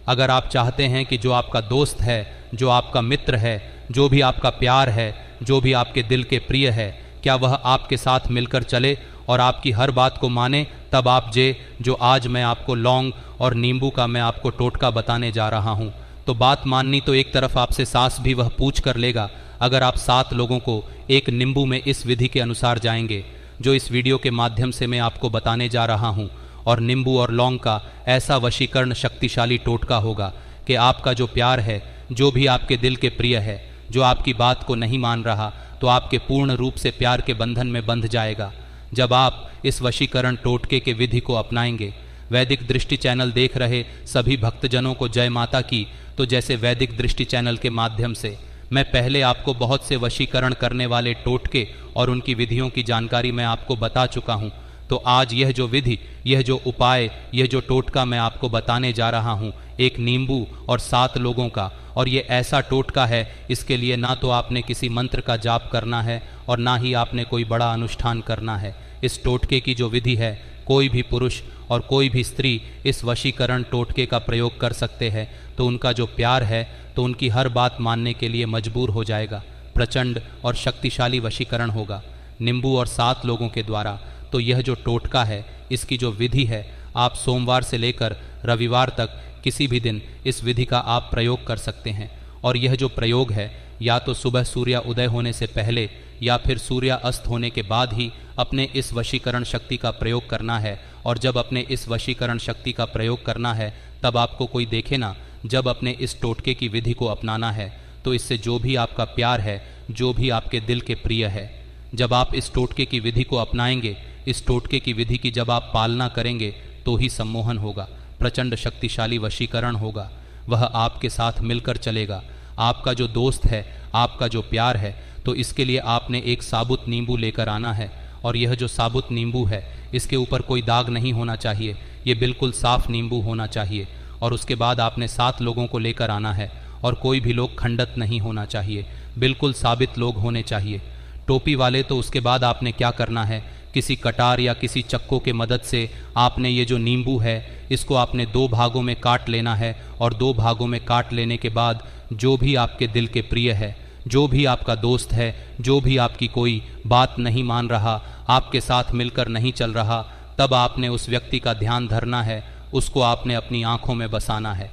अगर आप चाहते हैं कि जो आपका दोस्त है, जो आपका मित्र है, जो भी आपका प्यार है, जो भी आपके दिल के प्रिय है, क्या वह आपके साथ मिलकर चले और आपकी हर बात को माने, तब आप जो आज मैं आपको लौंग और नींबू का मैं आपको टोटका बताने जा रहा हूँ। तो बात माननी तो एक तरफ आपसे सास भी वह पूछ कर लेगा, अगर आप 7 लोगों को एक नींबू में इस विधि के अनुसार जाएंगे जो इस वीडियो के माध्यम से मैं आपको बताने जा रहा हूँ, और नींबू और लौंग का ऐसा वशीकरण शक्तिशाली टोटका होगा कि आपका जो प्यार है, जो भी आपके दिल के प्रिय है, जो आपकी बात को नहीं मान रहा, तो आपके पूर्ण रूप से प्यार के बंधन में बंध जाएगा। जब आप इस वशीकरण टोटके के विधि को अपनाएंगे। वैदिक दृष्टि चैनल देख रहे सभी भक्तजनों को जय माता की। तो जैसे वैदिक दृष्टि चैनल के माध्यम से मैं पहले आपको बहुत से वशीकरण करने वाले टोटके और उनकी विधियों की जानकारी मैं आपको बता चुका हूँ, तो आज यह जो विधि, यह जो उपाय, यह जो टोटका मैं आपको बताने जा रहा हूँ, एक नींबू और 7 लोगों का, और ये ऐसा टोटका है, इसके लिए ना तो आपने किसी मंत्र का जाप करना है और ना ही आपने कोई बड़ा अनुष्ठान करना है। इस टोटके की जो विधि है, कोई भी पुरुष और कोई भी स्त्री इस वशीकरण टोटके का प्रयोग कर सकते हैं। तो उनका जो प्यार है, तो उनकी हर बात मानने के लिए मजबूर हो जाएगा। प्रचंड और शक्तिशाली वशीकरण होगा नींबू और 7 लोगों के द्वारा। तो यह जो टोटका है, इसकी जो विधि है, आप सोमवार से लेकर रविवार तक किसी भी दिन इस विधि का आप प्रयोग कर सकते हैं। और यह जो प्रयोग है, या तो सुबह सूर्य उदय होने से पहले या फिर सूर्य अस्त होने के बाद ही अपने इस वशीकरण शक्ति का प्रयोग करना है। और जब अपने इस वशीकरण शक्ति का प्रयोग करना है, तब आपको कोई देखे ना, जब अपने इस टोटके की विधि को अपनाना है, तो इससे जो भी आपका प्यार है, जो भी आपके दिल के प्रिय है, जब आप इस टोटके की विधि को अपनाएंगे, इस टोटके की विधि की जब आप पालना करेंगे, तो ही सम्मोहन होगा, प्रचंड शक्तिशाली वशीकरण होगा। वह आपके साथ मिलकर चलेगा। आपका जो दोस्त है, आपका जो प्यार है, तो इसके लिए आपने एक साबुत नींबू लेकर आना है। और यह जो साबुत नींबू है, इसके ऊपर कोई दाग नहीं होना चाहिए, ये बिल्कुल साफ नींबू होना चाहिए। और उसके बाद आपने 7 लोगों को लेकर आना है, और कोई भी लोग खंडत नहीं होना चाहिए, बिल्कुल साबित लोग होने चाहिए। टोपी वाले तो उसके बाद आपने क्या करना है, किसी कटार या किसी चक्कू के मदद से आपने ये जो नींबू है, इसको आपने 2 भागों में काट लेना है। और 2 भागों में काट लेने के बाद जो भी आपके दिल के प्रिय है, जो भी आपका दोस्त है, जो भी आपकी कोई बात नहीं मान रहा, आपके साथ मिलकर नहीं चल रहा, तब आपने उस व्यक्ति का ध्यान धरना है, उसको आपने अपनी आँखों में बसाना है।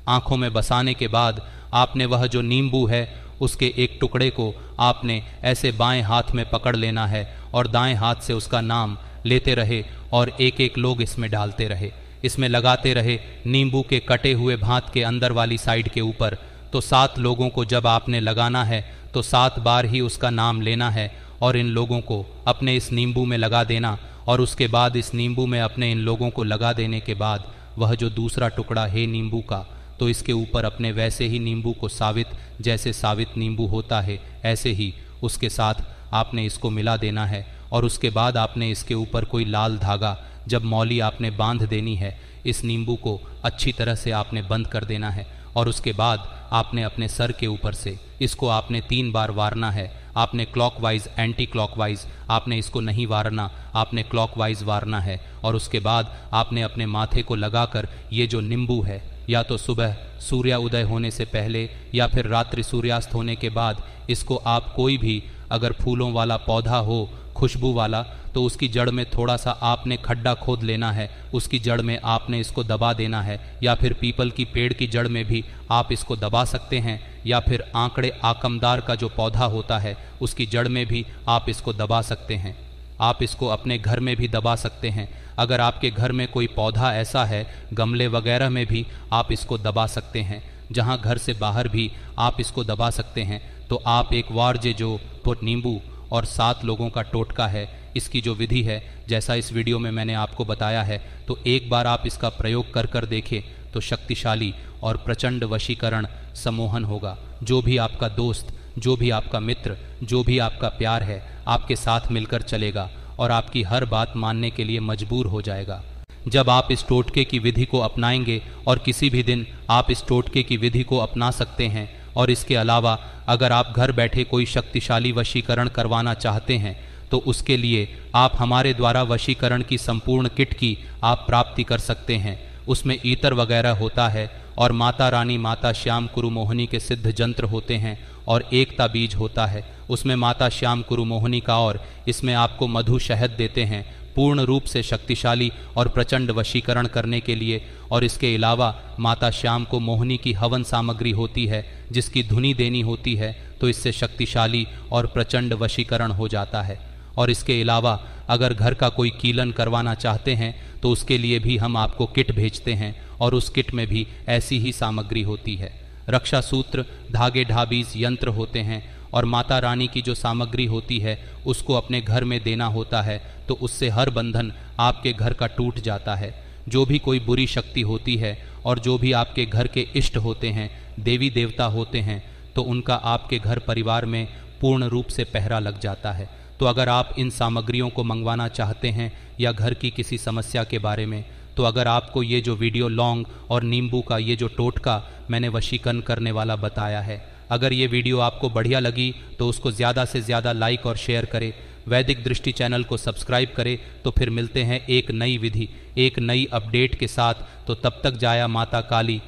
आँखों में बसाने के बाद आपने वह जो नींबू है, उसके एक टुकड़े को आपने ऐसे बाएं हाथ में पकड़ लेना है और दाएं हाथ से उसका नाम लेते रहे और एक एक लोग इसमें डालते रहे, इसमें लगाते रहे नींबू के कटे हुए भात के अंदर वाली साइड के ऊपर। तो 7 लोगों को जब आपने लगाना है, तो 7 बार ही उसका नाम लेना है और इन लोगों को अपने इस नींबू में लगा देना। और उसके बाद इस नींबू में अपने इन लोगों को लगा देने के बाद वह जो दूसरा टुकड़ा है नींबू का, तो इसके ऊपर अपने वैसे ही नींबू को सावित, जैसे सावित नींबू होता है, ऐसे ही उसके साथ आपने इसको मिला देना है। और उसके बाद आपने इसके ऊपर कोई लाल धागा, जब मौली आपने बांध देनी है, इस नींबू को अच्छी तरह से आपने बंद कर देना है। और उसके बाद आपने अपने सर के ऊपर से इसको आपने 3 बार वारना है। आपने क्लॉकवाइज, एंटी क्लॉकवाइज आपने इसको नहीं वारना, आपने क्लॉकवाइज वारना है। और उसके बाद आपने अपने माथे को लगाकर ये जो नींबू है, या तो सुबह सूर्य उदय होने से पहले या फिर रात्रि सूर्यास्त होने के बाद, इसको आप कोई भी अगर फूलों वाला पौधा हो, खुशबू वाला, तो उसकी जड़ में थोड़ा सा आपने खड्डा खोद लेना है, उसकी जड़ में आपने इसको दबा देना है। या फिर पीपल की पेड़ की जड़ में भी आप इसको दबा सकते हैं, या फिर आंकड़े आकमदार का जो पौधा होता है, उसकी जड़ में भी आप इसको दबा सकते हैं। आप इसको अपने घर में भी दबा सकते हैं। अगर आपके घर में कोई पौधा ऐसा है, गमले वगैरह में भी आप इसको दबा सकते हैं। जहाँ घर से बाहर भी आप इसको दबा सकते हैं। तो आप एक बार जो नींबू और 7 लोगों का टोटका है, इसकी जो विधि है, जैसा इस वीडियो में मैंने आपको बताया है, तो एक बार आप इसका प्रयोग कर देखें, तो शक्तिशाली और प्रचंड वशीकरण सम्मोहन होगा। जो भी आपका दोस्त, जो भी आपका मित्र, जो भी आपका प्यार है, आपके साथ मिलकर चलेगा और आपकी हर बात मानने के लिए मजबूर हो जाएगा। जब आप इस टोटके की विधि को अपनाएंगे, और किसी भी दिन आप इस टोटके की विधि को अपना सकते हैं। और इसके अलावा अगर आप घर बैठे कोई शक्तिशाली वशीकरण करवाना चाहते हैं, तो उसके लिए आप हमारे द्वारा वशीकरण की संपूर्ण किट की आप प्राप्ति कर सकते हैं। उसमें ईतर वगैरह होता है, और माता रानी माता श्याम कुरु मोहिनी के सिद्ध जंत्र होते हैं और एकता बीज होता है, उसमें माता श्याम कुरु मोहिनी का, और इसमें आपको मधु शहद देते हैं पूर्ण रूप से शक्तिशाली और प्रचंड वशीकरण करने के लिए। और इसके अलावा माता श्याम को मोहिनी की हवन सामग्री होती है जिसकी धुनी देनी होती है, तो इससे शक्तिशाली और प्रचंड वशीकरण हो जाता है। और इसके अलावा अगर घर का कोई कीलन करवाना चाहते हैं तो उसके लिए भी हम आपको किट भेजते हैं और उस किट में भी ऐसी ही सामग्री होती है। रक्षा सूत्र, धागे, ढाबीज, यंत्र होते हैं और माता रानी की जो सामग्री होती है उसको अपने घर में देना होता है, तो उससे हर बंधन आपके घर का टूट जाता है। जो भी कोई बुरी शक्ति होती है और जो भी आपके घर के इष्ट होते हैं, देवी देवता होते हैं, तो उनका आपके घर परिवार में पूर्ण रूप से पहरा लग जाता है। तो अगर आप इन सामग्रियों को मंगवाना चाहते हैं या घर की किसी समस्या के बारे में, तो अगर आपको ये जो वीडियो लौंग और नींबू का ये जो टोटका मैंने वशीकरण करने वाला बताया है, अगर ये वीडियो आपको बढ़िया लगी तो उसको ज़्यादा से ज़्यादा लाइक और शेयर करें। वैदिक दृष्टि चैनल को सब्सक्राइब करें। तो फिर मिलते हैं एक नई विधि, एक नई अपडेट के साथ। तो तब तक जाया माता काली,